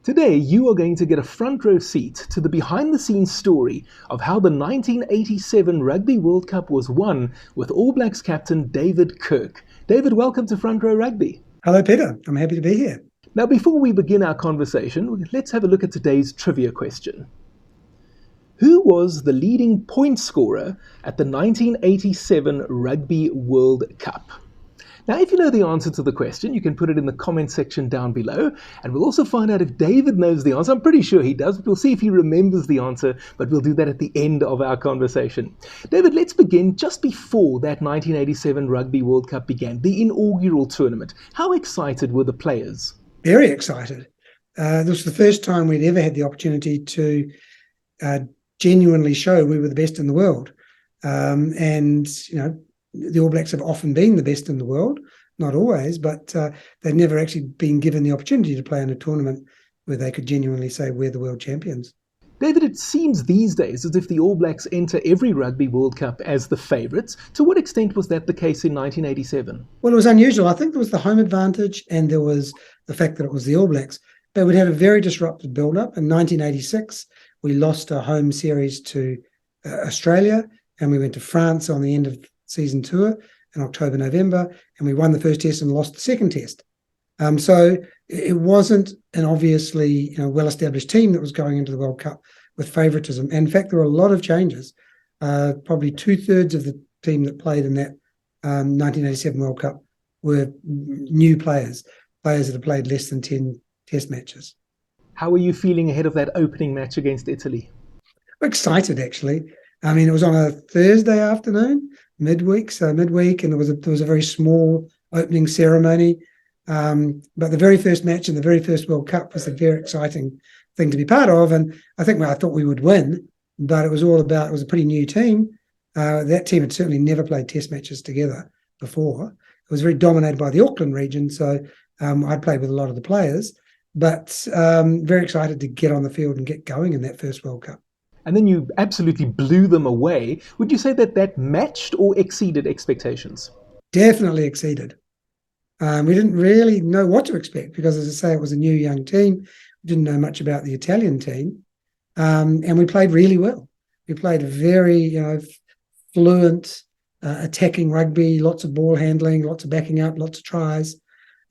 Today, you are going to get a front row seat to the behind-the-scenes story of how the 1987 Rugby World Cup was won with All Blacks captain David Kirk. David, welcome to Front Row Rugby. Hello, Peter. I'm happy to be here. Now, before we begin our conversation, let's have a look at today's trivia question. Who was the leading point scorer at the 1987 Rugby World Cup? Now, if you know the answer to the question, you can put it in the comment section down below, and we'll also find out if David knows the answer. I'm pretty sure he does, but we'll see if he remembers the answer, but we'll do that at the end of our conversation. David, let's begin just before that 1987 Rugby World Cup began, the inaugural tournament. How excited were the players? Very excited. This was the first time we'd ever had the opportunity to genuinely show we were the best in the world. The All Blacks have often been the best in the world, not always, but they've never actually been given the opportunity to play in a tournament where they could genuinely say we're the world champions. David, it seems these days as if the All Blacks enter every Rugby World Cup as the favourites. To what extent was that the case in 1987? Well, it was unusual. I think there was the home advantage and there was the fact that it was the All Blacks. But we'd had a very disrupted build-up. In 1986, we lost our home series to Australia, and we went to France on the end of season tour in October, November, and we won the first test and lost the second test. So it wasn't an obviously well-established team that was going into the World Cup with favouritism. And in fact, there were a lot of changes. Probably 2/3 of the team that played in that 1987 World Cup were new players that had played less than 10 test matches. How were you feeling ahead of that opening match against Italy? Excited, actually. I mean, it was on a Thursday afternoon, midweek, and there was a very small opening ceremony. But the very first match in the very first World Cup was a very exciting thing to be part of. And I thought we would win, but it was a pretty new team. That team had certainly never played test matches together before. It was very dominated by the Auckland region, so I'd played with a lot of the players, but very excited to get on the field and get going in that first World Cup. And then you absolutely blew them away. Would you say that matched or exceeded expectations? Definitely exceeded. We didn't really know what to expect because, as I say, it was a new young team. We didn't know much about the Italian team. And we played really well. We played very, fluent, attacking rugby, lots of ball handling, lots of backing up, lots of tries.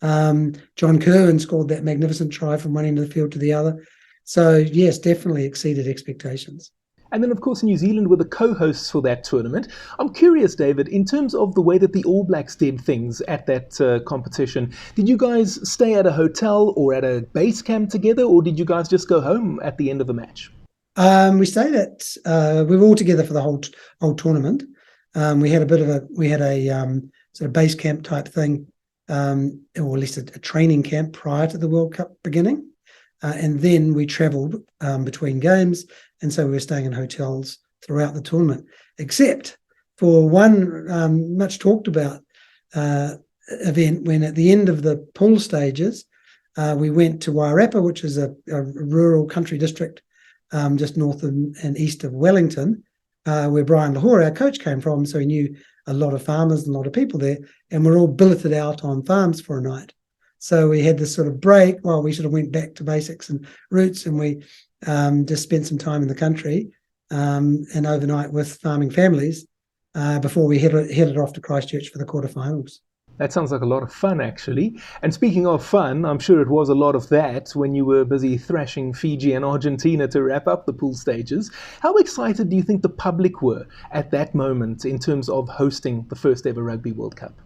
John Kerwin scored that magnificent try from one end of the field to the other. So, yes, definitely exceeded expectations. And then, of course, New Zealand were the co-hosts for that tournament. I'm curious, David, in terms of the way that the All Blacks did things at that competition, did you guys stay at a hotel or at a base camp together, or did you guys just go home at the end of the match? We stayed we were all together for the whole tournament. We had a sort of base camp type thing, or at least a training camp prior to the World Cup beginning. And then we travelled between games, and so we were staying in hotels throughout the tournament, except for one much talked about event when at the end of the pool stages, we went to Wairarapa, which is a rural country district just north and east of Wellington, where Brian Lochore, our coach, came from. So he knew a lot of farmers and a lot of people there, and we're all billeted out on farms for a night. So we had this sort of break while we sort of went back to basics and roots, and we just spent some time in the country and overnight with farming families before we headed off to Christchurch for the quarterfinals. That sounds like a lot of fun, actually. And speaking of fun, I'm sure it was a lot of that when you were busy thrashing Fiji and Argentina to wrap up the pool stages. How excited do you think the public were at that moment in terms of hosting the first ever Rugby World Cup?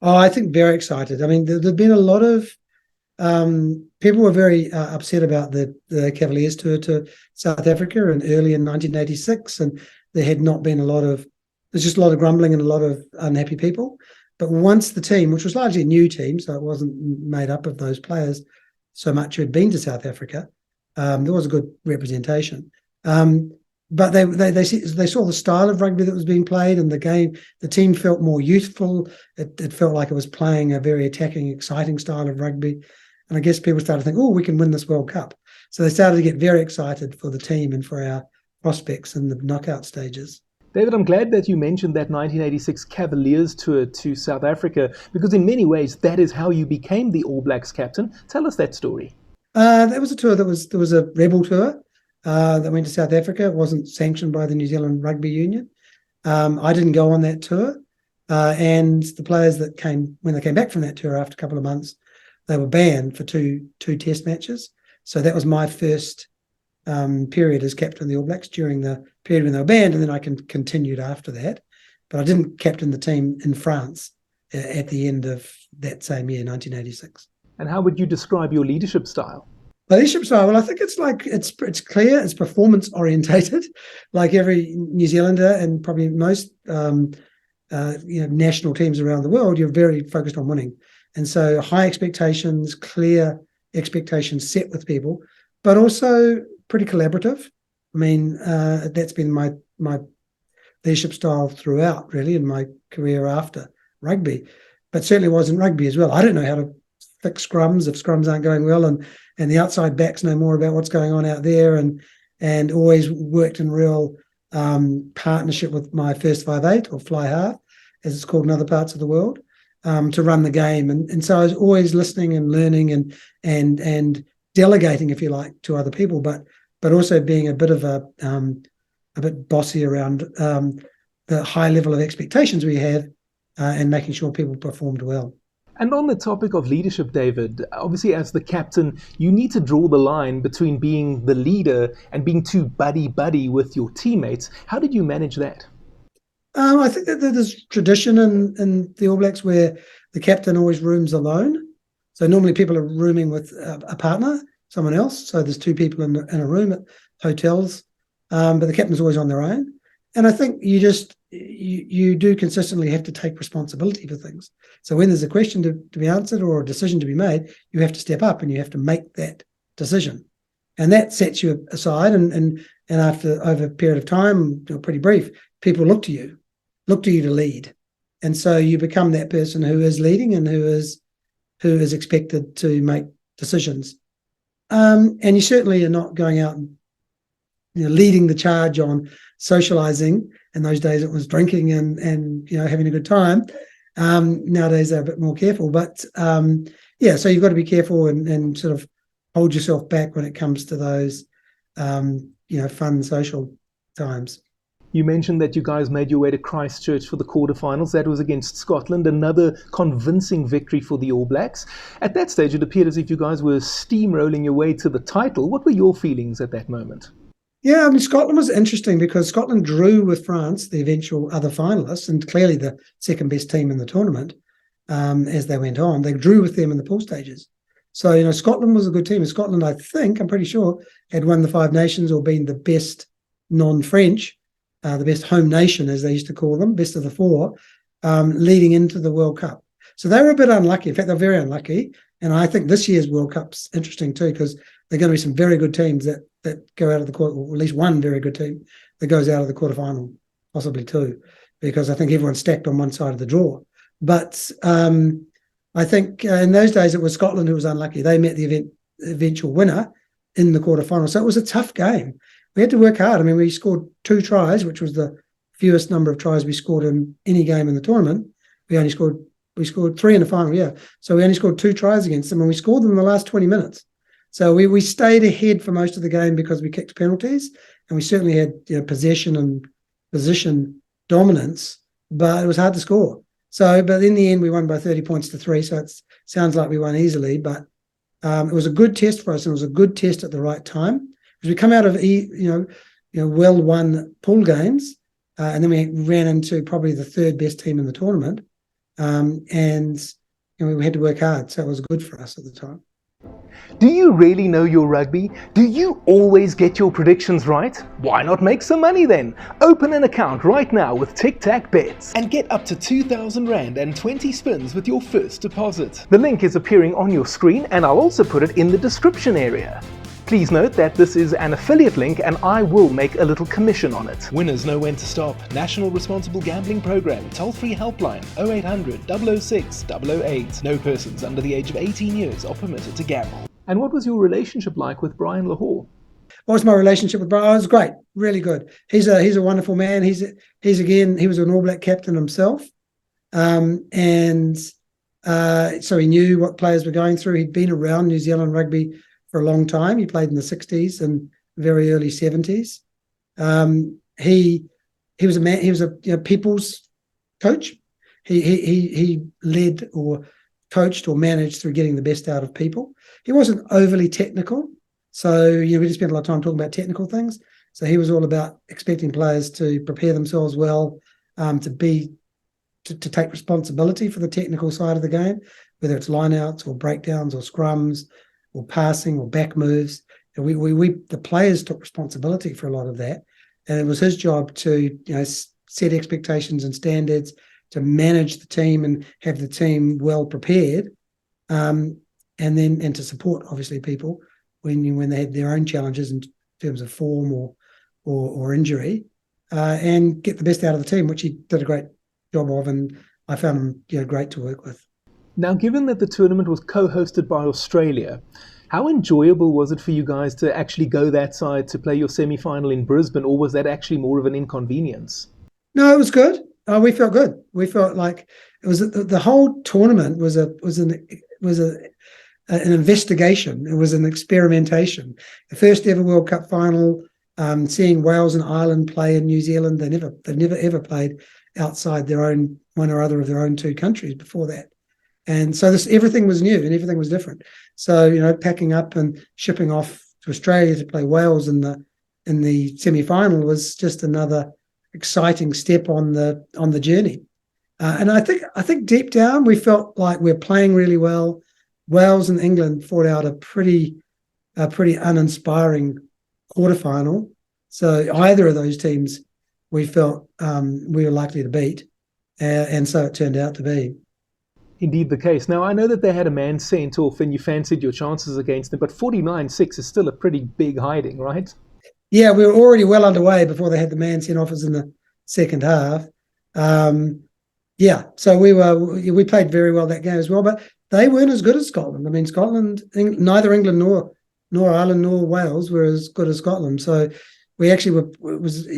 Oh, I think very excited. I mean, there'd been a lot of people were very upset about the Cavaliers tour to South Africa early in 1986, and there had not been there's just a lot of grumbling and a lot of unhappy people. But once the team, which was largely a new team, so it wasn't made up of those players so much who had been to South Africa, there was a good representation. But they saw the style of rugby that was being played, and the team felt more youthful. It felt like it was playing a very attacking, exciting style of rugby. And I guess people started to think, oh, we can win this World Cup. So they started to get very excited for the team and for our prospects in the knockout stages. David, I'm glad that you mentioned that 1986 Cavaliers tour to South Africa, because in many ways that is how you became the All Blacks captain. Tell us that story. That was a tour there was a rebel tour that went to South Africa. It wasn't sanctioned by the New Zealand Rugby Union. I didn't go on that tour. And the players that when they came back from that tour after a couple of months, they were banned for two test matches. So that was my first period as captain of the All Blacks during the period when they were banned, and then I continued after that. But I didn't captain the team in France at the end of that same year, 1986. And how would you describe your leadership style? Leadership style, well, I think it's clear, it's performance orientated, like every New Zealander and probably most national teams around the world. You're very focused on winning, and so high expectations, clear expectations set with people, but also pretty collaborative. I mean, that's been my leadership style throughout, really, in my career after rugby, but certainly was in rugby as well. I don't know how to fix scrums if scrums aren't going well, and the outside backs know more about what's going on out there, and always worked in real partnership with my first 5'8", or fly half, as it's called in other parts of the world, to run the game. And so I was always listening and learning and delegating, if you like, to other people, but also being a bit of a bit bossy around the high level of expectations we have, and making sure people performed well. And on the topic of leadership, David, obviously as the captain, you need to draw the line between being the leader and being too buddy-buddy with your teammates. How did you manage that? I think that there's tradition in the All Blacks where the captain always rooms alone. So normally people are rooming with a partner, someone else. So there's two people in a room at hotels, but the captain's always on their own. And I think you do consistently have to take responsibility for things. So when there's a question to be answered or a decision to be made, you have to step up and you have to make that decision. And that sets you aside. And after over a period of time, pretty brief, people look to you to lead. And so you become that person who is leading and who is is expected to make decisions. And you certainly are not going out and leading the charge on socializing. In those days, it was drinking and having a good time. Nowadays, they're a bit more careful. But so you've got to be careful and sort of hold yourself back when it comes to those fun social times. You mentioned that you guys made your way to Christchurch for the quarterfinals. That was against Scotland, another convincing victory for the All Blacks. At that stage, it appeared as if you guys were steamrolling your way to the title. What were your feelings at that moment? Yeah, I mean, Scotland was interesting because Scotland drew with France, the eventual other finalists, and clearly the second best team in the tournament as they went on. They drew with them in the pool stages. So, Scotland was a good team. And Scotland, I'm pretty sure, had won the Five Nations or been the best non-French, the best home nation, as they used to call them, best of the four, leading into the World Cup. So they were a bit unlucky. In fact, they're very unlucky. And I think this year's World Cup's interesting too, because there are going to be some very good teams that go out of the quarter, or at least one very good team that goes out of the quarterfinal, possibly two, because I think everyone's stacked on one side of the draw. But I think in those days it was Scotland who was unlucky. They met the eventual winner in the quarterfinal. So it was a tough game. We had to work hard. I mean, we scored 2 tries, which was the fewest number of tries we scored in any game in the tournament. We scored 3 in the final, yeah. So we only scored 2 tries against them, and we scored them in the last 20 minutes. So we stayed ahead for most of the game because we kicked penalties, and we certainly had possession and position dominance, but it was hard to score. So, but in the end, we won by 30 points to 3. So it sounds like we won easily, but it was a good test for us, and it was a good test at the right time. Because we come out of well-won pool games, and then we ran into probably the 3rd best team in the tournament, and we had to work hard. So it was good for us at the time. Do you really know your rugby? Do you always get your predictions right? Why not make some money then? Open an account right now with Tic Tac Bets and get up to 2,000 Rand and 20 spins with your first deposit. The link is appearing on your screen, and I'll also put it in the description area. Please note that this is an affiliate link and I will make a little commission on it. Winners know when to stop. National Responsible Gambling Program. Toll-free helpline 0800 006 008. No persons under the age of 18 years are permitted to gamble. And what was your relationship like with Brian Lochore? What was my relationship with Brian? Oh, it was great, really good. He's a wonderful man. He was an All Black captain himself, so he knew what players were going through. He'd been around New Zealand rugby for a long time. He played in the 60s and very early 70s. He was a man. He was a people's coach. He led or coached or managed through getting the best out of people. He wasn't overly technical, so we didn't spend a lot of time talking about technical things. So he was all about expecting players to prepare themselves well, to take responsibility for the technical side of the game, whether it's lineouts or breakdowns or scrums or passing or back moves. And the players took responsibility for a lot of that, and it was his job to set expectations and standards, to manage the team and have the team well prepared, and to support obviously people when they had their own challenges in terms of form or injury, and get the best out of the team, which he did a great job of, and I found him great to work with. Now, given that the tournament was co-hosted by Australia, how enjoyable was it for you guys to actually go that side to play your semi-final in Brisbane, or was that actually more of an inconvenience? No, it was good. We felt good. We felt like it was the whole tournament was an investigation. It was an experimentation. The first ever World Cup final. Seeing Wales and Ireland play in New Zealand, they never ever played outside their own one or other of their own two countries before that, and so everything was new and everything was different. So packing up and shipping off to Australia to play Wales in the semi-final was just another exciting step on the journey. And I think deep down we felt like we're playing really well. Wales and England fought out a pretty uninspiring quarterfinal. So either of those teams we felt we were likely to beat, and so it turned out to be. Indeed the case. Now, I know that they had a man sent off and you fancied your chances against them, but 49-6 is still a pretty big hiding, right? Yeah, we were already well underway before they had the man sent off us in the second half. So we played very well that game as well, but they weren't as good as Scotland. I mean, neither England nor Ireland nor Wales were as good as Scotland. So we actually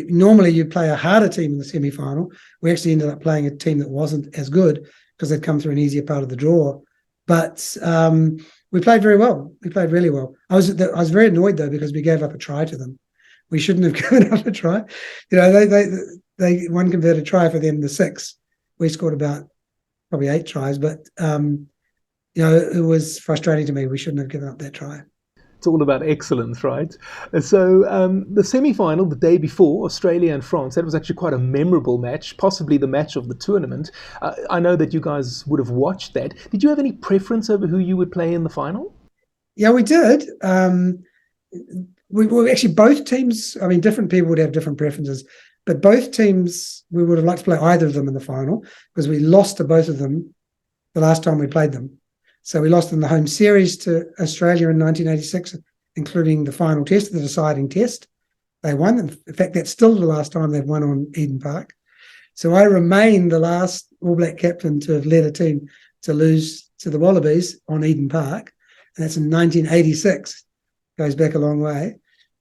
normally you play a harder team in the semi-final. We actually ended up playing a team that wasn't as good because they'd come through an easier part of the draw. But we played very well. We played really well. I was very annoyed though because we gave up a try to them. We shouldn't have given up a try. They one converted try for them, the 6. We scored about probably 8 tries, but it was frustrating to me. We shouldn't have given up that try. It's all about excellence, right? So the semi-final, the day before, Australia and France, that was actually quite a memorable match, possibly the match of the tournament. I know that you guys would have watched that. Did you have any preference over who you would play in the final? Yeah, we did. We actually, both teams, I mean, different people would have different preferences, but both teams, we would have liked to play either of them in the final because we lost to both of them the last time we played them. So we lost in the home series to Australia in 1986, including the final test, the deciding test. They won. In fact, that's still the last time they've won on Eden Park. So I remain the last All Black captain to have led a team to lose to the Wallabies on Eden Park. And that's in 1986. Goes back a long way.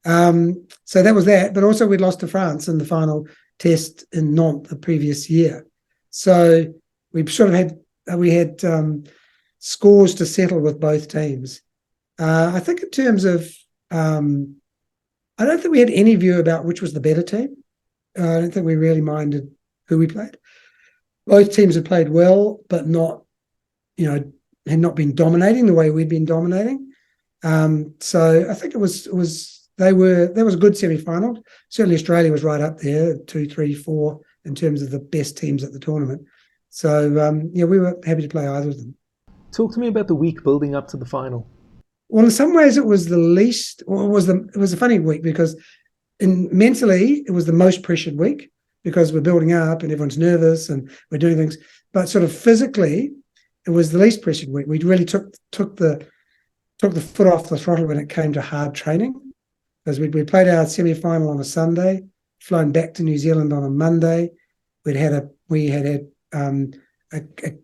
So that was that. But also we'd lost to France in the final test in Nantes the previous year. So we sort of had scores to settle with both teams. I think in terms of, I don't think we had any view about which was the better team. I don't think we really minded who we played. Both teams had played well, but not, had not been dominating the way we'd been dominating. So I think there was a good semi-final. Certainly Australia was right up there, 2, 3, 4 in terms of the best teams at the tournament. So we were happy to play either of them. Talk to me about the week building up to the final. Well, in some ways it was the least, or it was a funny week because mentally it was the most pressured week because we're building up and everyone's nervous and we're doing things. But sort of physically, it was the least pressured week. We really took the foot off the throttle when it came to hard training because we played our semi-final on a Sunday, flown back to New Zealand on a Monday. We had a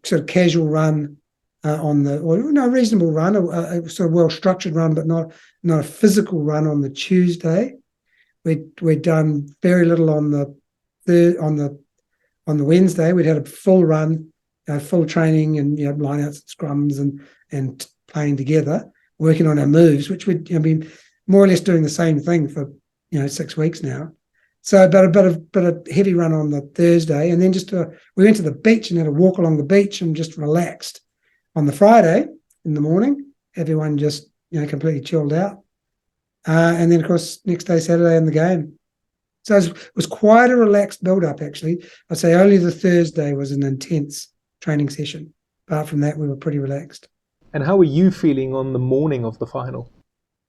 sort of casual run. Reasonable run, a sort of well-structured run, but not a physical run on the Tuesday. We'd done very little on the Wednesday. We'd had a full run, full training, and lineouts, scrums, and playing together. working on our moves, which we'd been more or less doing the same thing for 6 weeks now. So about a heavy run on the Thursday, and then we went to the beach and had a walk along the beach and just relaxed. On the Friday in the morning, everyone just completely chilled out, and then of course next day Saturday in the game. So it was quite a relaxed build-up actually. I'd say only the Thursday was an intense training session. Apart from that, we were pretty relaxed. And how were you feeling on the morning of the final?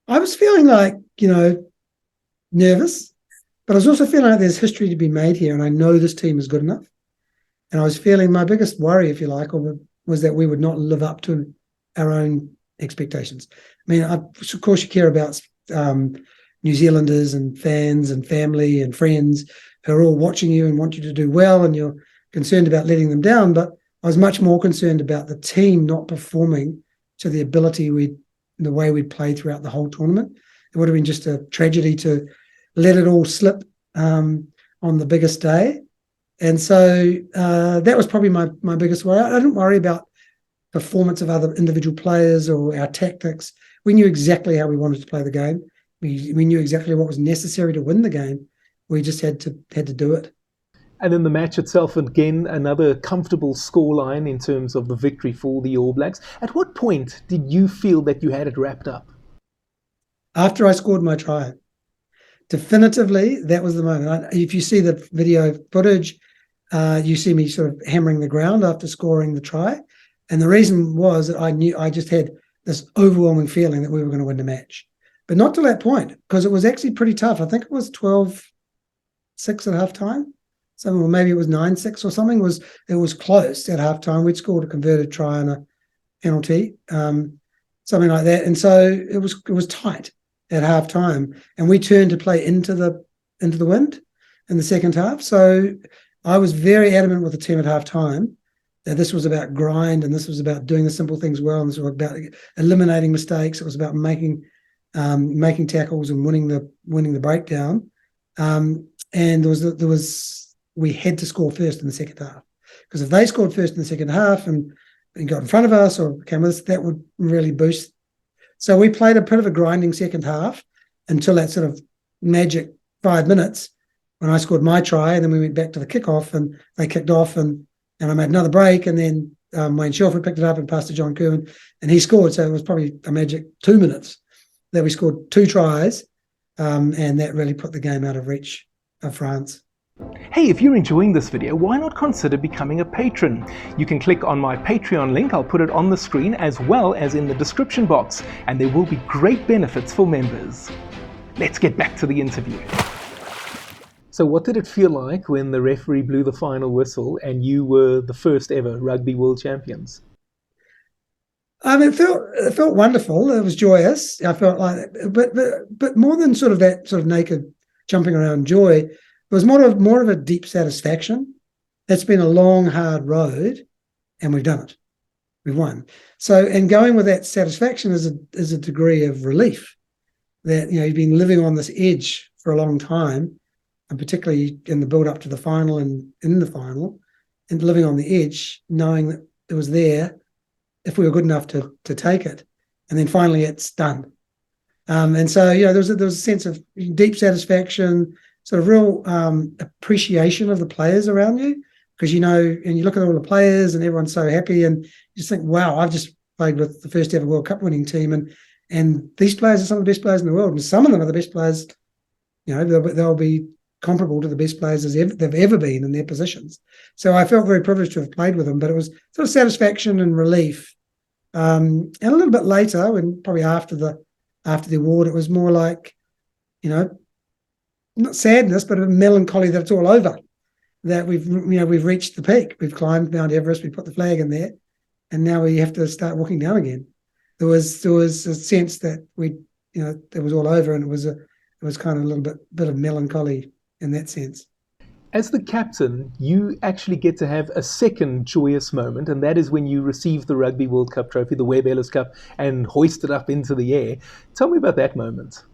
I was feeling like nervous. But I was also feeling like there's history to be made here, and I know this team is good enough. And I was feeling my biggest worry, if you like, was that we would not live up to our own expectations. I mean, of course, you care about New Zealanders and fans and family and friends who are all watching you and want you to do well, and you're concerned about letting them down. But I was much more concerned about the team not performing to the ability the way we'd played throughout the whole tournament. It would have been just a tragedy to let it all slip on the biggest day. And so that was probably my biggest worry. I didn't worry about performance of other individual players or our tactics. We knew exactly how we wanted to play the game. We knew exactly what was necessary to win the game. We just had to do it. And in the match itself, again, another comfortable scoreline in terms of the victory for the All Blacks. At what point did you feel that you had it wrapped up? After I scored my try. Definitively, that was the moment. If you see the video footage, you see me sort of hammering the ground after scoring the try. And the reason was that I knew I just had this overwhelming feeling that we were going to win the match. But not to that point, because it was actually pretty tough. I think it was 12-6 at halftime. Or maybe it was 9-6 or something. It was close at halftime. We'd scored a converted try and a penalty, something like that. And so it was tight at half time, and we turned to play into the wind in the second half. So I was very adamant with the team at half time that this was about grind, and this was about doing the simple things well, and this was about eliminating mistakes. It was about making tackles and winning the breakdown. And we had to score first in the second half, because if they scored first in the second half and got in front of us or came with us, that would really boost. So we played a bit of a grinding second half until that sort of magic 5 minutes when I scored my try, and then we went back to the kickoff and they kicked off and I made another break, and then Wayne Shelford picked it up and passed to John Kerwin and he scored. So it was probably a magic 2 minutes that we scored 2 tries, and that really put the game out of reach of France. Hey, if you're enjoying this video, why not consider becoming a patron? You can click on my Patreon link, I'll put it on the screen as well as in the description box, and there will be great benefits for members. Let's get back to the interview. So what did it feel like when the referee blew the final whistle and you were the first ever Rugby World Champions? It felt wonderful. It was joyous. I felt like, but more than sort of that sort of naked jumping around joy, it was more of a deep satisfaction. It's been a long, hard road, and we've done it. We've won. So, and going with that satisfaction is a degree of relief that you've been living on this edge for a long time, and particularly in the build up to the final and in the final, and living on the edge, knowing that it was there if we were good enough to take it, and then finally it's done. And so there was a sense of deep satisfaction, sort of real appreciation of the players around you, because and you look at all the players and everyone's so happy, and you just think, wow, I've just played with the first ever World Cup winning team, and these players are some of the best players in the world, and some of them are the best players. They'll be comparable to the best players they've ever been in their positions. So I felt very privileged to have played with them, but it was sort of satisfaction and relief. And a little bit later, when probably after the award, it was more like, not sadness, but a melancholy that it's all over, that we've reached the peak. We've climbed Mount Everest, we put the flag in there, and now we have to start walking down again. There was a sense that it was all over, and it was kind of a little bit of melancholy in that sense. As the captain, you actually get to have a second joyous moment, and that is when you receive the Rugby World Cup trophy, the Webb Ellis Cup, and hoist it up into the air. Tell me about that moment.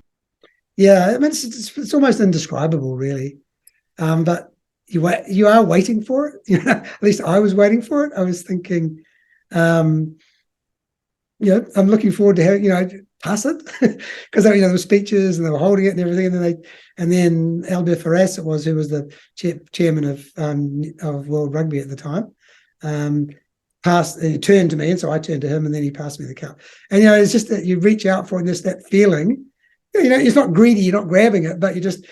Yeah, I mean, it's almost indescribable, really. But you are waiting for it. At least I was waiting for it. I was thinking, I'm looking forward to having, pass it because there were speeches and they were holding it and everything, and then Albert Farras it was, who was the chairman of World Rugby at the time, he turned to me, and so I turned to him, and then he passed me the cup. And it's just that you reach out for it, and just that feeling. It's not greedy, you're not grabbing it, but you're just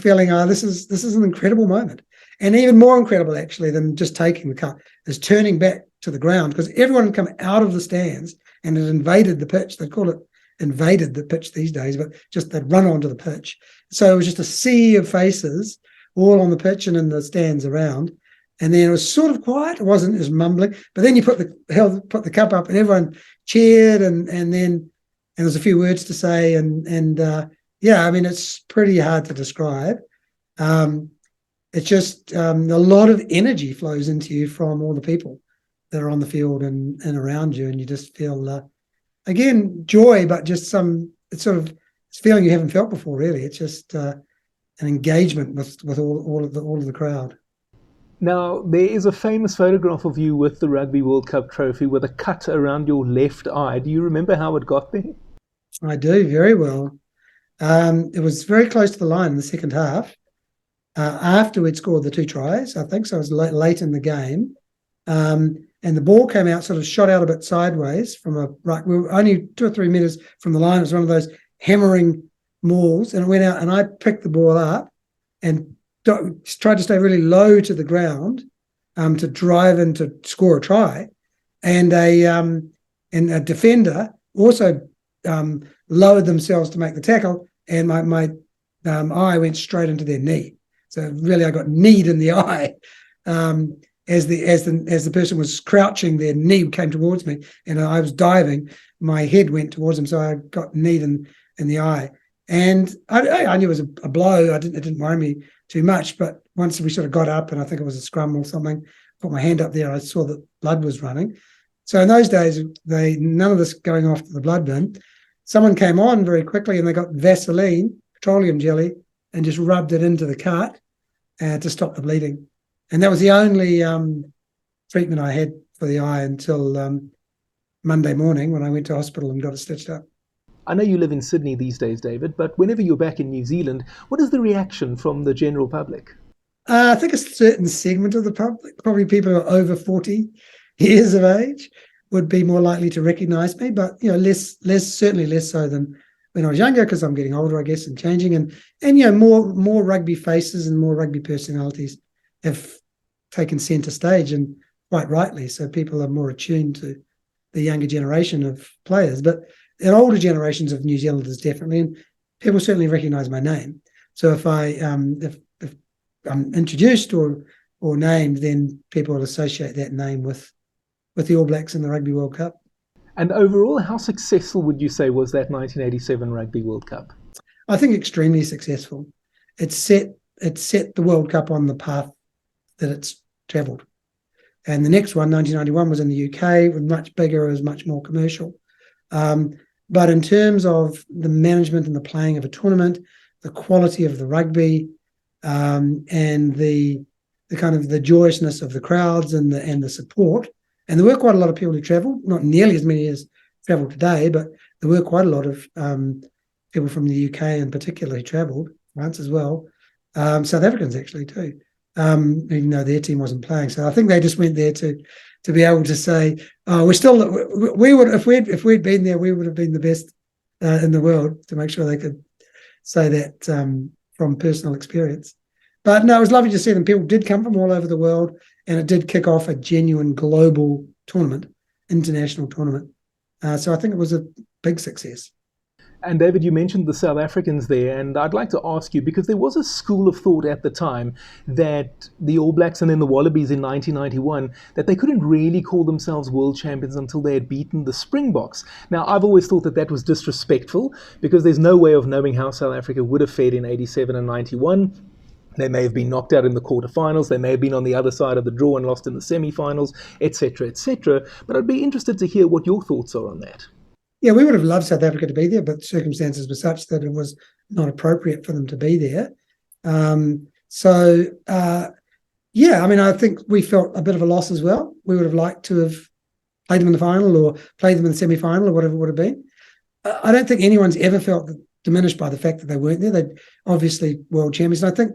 feeling, this is an incredible moment. And even more incredible actually than just taking the cup is turning back to the ground, because everyone had come out of the stands and had invaded the pitch. They call it invaded the pitch these days, but just they'd run onto the pitch. So it was just a sea of faces all on the pitch and in the stands around. And then it was sort of quiet. It wasn't as mumbling. But then you put the cup up and everyone cheered, and there's a few words to say. It's pretty hard to describe. It's just a lot of energy flows into you from all the people that are on the field and around you, and you just feel again joy, but just it's feeling you haven't felt before. Really, it's just an engagement with all of the crowd. Now, there is a famous photograph of you with the Rugby World Cup trophy with a cut around your left eye. Do you remember how it got there? I do, very well. It was very close to the line in the second half. After we'd scored the 2 tries, I think, so it was late in the game. And the ball came out, sort of shot out a bit sideways from we were only 2 or 3 meters from the line. It was one of those hammering mauls, and it went out, and I picked the ball up and tried to stay really low to the ground to drive in to score a try. And a defender also lowered themselves to make the tackle, and my eye went straight into their knee. So really, I got kneed in the eye. As the person was crouching, their knee came towards me, and I was diving. My head went towards him, so I got kneed in the eye. And I knew it was a blow. It didn't worry me too much. But once we sort of got up, and I think it was a scrum or something, put my hand up there, I saw that blood was running. So in those days, none of this going off to the blood bin. Someone came on very quickly, and they got Vaseline, petroleum jelly, and just rubbed it into the cut to stop the bleeding. And that was the only treatment I had for the eye until Monday morning when I went to hospital and got it stitched up. I know you live in Sydney these days, David, but whenever you're back in New Zealand, what is the reaction from the general public? I think a certain segment of the public, probably people who are over 40 years of age, would be more likely to recognise me, but certainly less so than when I was younger, because I'm getting older, I guess, and changing, and more rugby faces and more rugby personalities have taken centre stage, and quite rightly. So people are more attuned to the younger generation of players, but in older generations of New Zealanders, definitely, and people certainly recognise my name. So if if I'm introduced or named, then people will associate that name with the All Blacks in the Rugby World Cup. And overall, how successful would you say was that 1987 Rugby World Cup? I think extremely successful. It set the World Cup on the path that it's travelled. And the next one, 1991, was in the UK. It was much bigger, it was much more commercial. But in terms of the management and the playing of a tournament, the quality of the rugby, and the kind of the joyousness of the crowds and the support, and there were quite a lot of people who travelled, not nearly as many as travel today, but there were quite a lot of people from the UK in particular who travelled, France as well, South Africans actually too, even though their team wasn't playing. So I think they just went there to be able to say, oh, we would, if we'd been there, we would have been the best in the world, to make sure they could say that from personal experience. But no, it was lovely to see them. People did come from all over the world, and it did kick off a genuine global tournament, international tournament. So I think it was a big success. And David, you mentioned the South Africans there, and I'd like to ask you, because there was a school of thought at the time that the All Blacks and then the Wallabies in 1991, that they couldn't really call themselves world champions until they had beaten the Springboks. Now, I've always thought that was disrespectful, because there's no way of knowing how South Africa would have fared in 87 and 91. They may have been knocked out in the quarterfinals. They may have been on the other side of the draw and lost in the semi-finals, etc., etc. But I'd be interested to hear what your thoughts are on that. Yeah, we would have loved South Africa to be there, but circumstances were such that it was not appropriate for them to be there. I think we felt a bit of a loss as well. We would have liked to have played them in the final or played them in the semi-final or whatever it would have been. I don't think anyone's ever felt diminished by the fact that they weren't there. They're obviously world champions. And I think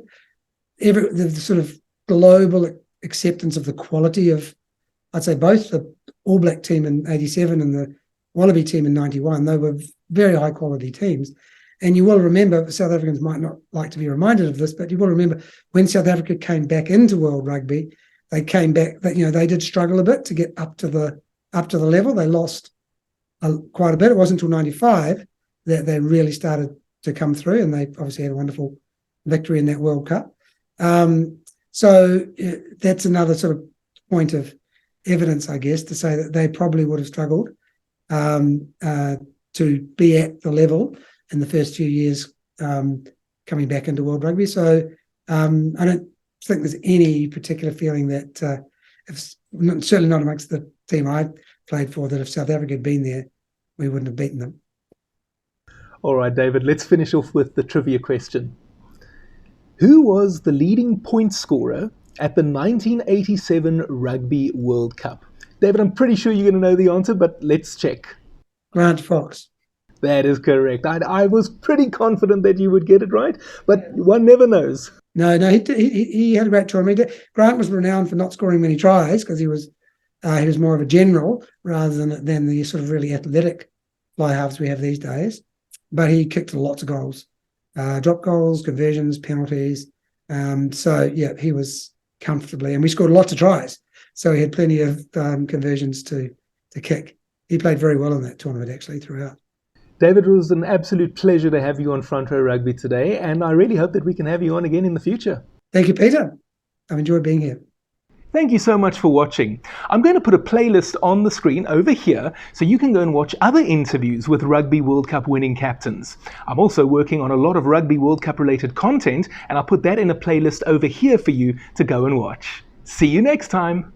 the sort of global acceptance of the quality of, I'd say, both the All Black team in 87 and the Wallaby team in 91, they were very high quality teams. And you will remember, South Africans might not like to be reminded of this, but you will remember when South Africa came back into World Rugby, they came back, they did struggle a bit to get up to the level. They lost quite a bit. It wasn't until 95 that they really started to come through, and they obviously had a wonderful victory in that World Cup. So that's another sort of point of evidence, I guess, to say that they probably would have struggled to be at the level in the first few years coming back into World Rugby. So I don't think there's any particular feeling that, certainly not amongst the team I played for, that if South Africa had been there, we wouldn't have beaten them. All right, David, let's finish off with the trivia question. Who was the leading point scorer at the 1987 Rugby World Cup? David, I'm pretty sure you're going to know the answer, but let's check. Grant Fox. That is correct. I was pretty confident that you would get it right, but one never knows. No, he had a great tournament. Grant was renowned for not scoring many tries because he was more of a general rather than the sort of really athletic fly halves we have these days. But he kicked lots of goals, drop goals, conversions, penalties. So yeah, he was comfortably, and we scored lots of tries. So he had plenty of conversions to kick. He played very well in that tournament actually throughout. David, it was an absolute pleasure to have you on Front Row Rugby today, and I really hope that we can have you on again in the future. Thank you, Peter. I've enjoyed being here. Thank you so much for watching. I'm going to put a playlist on the screen over here so you can go and watch other interviews with Rugby World Cup winning captains. I'm also working on a lot of Rugby World Cup related content, and I'll put that in a playlist over here for you to go and watch. See you next time.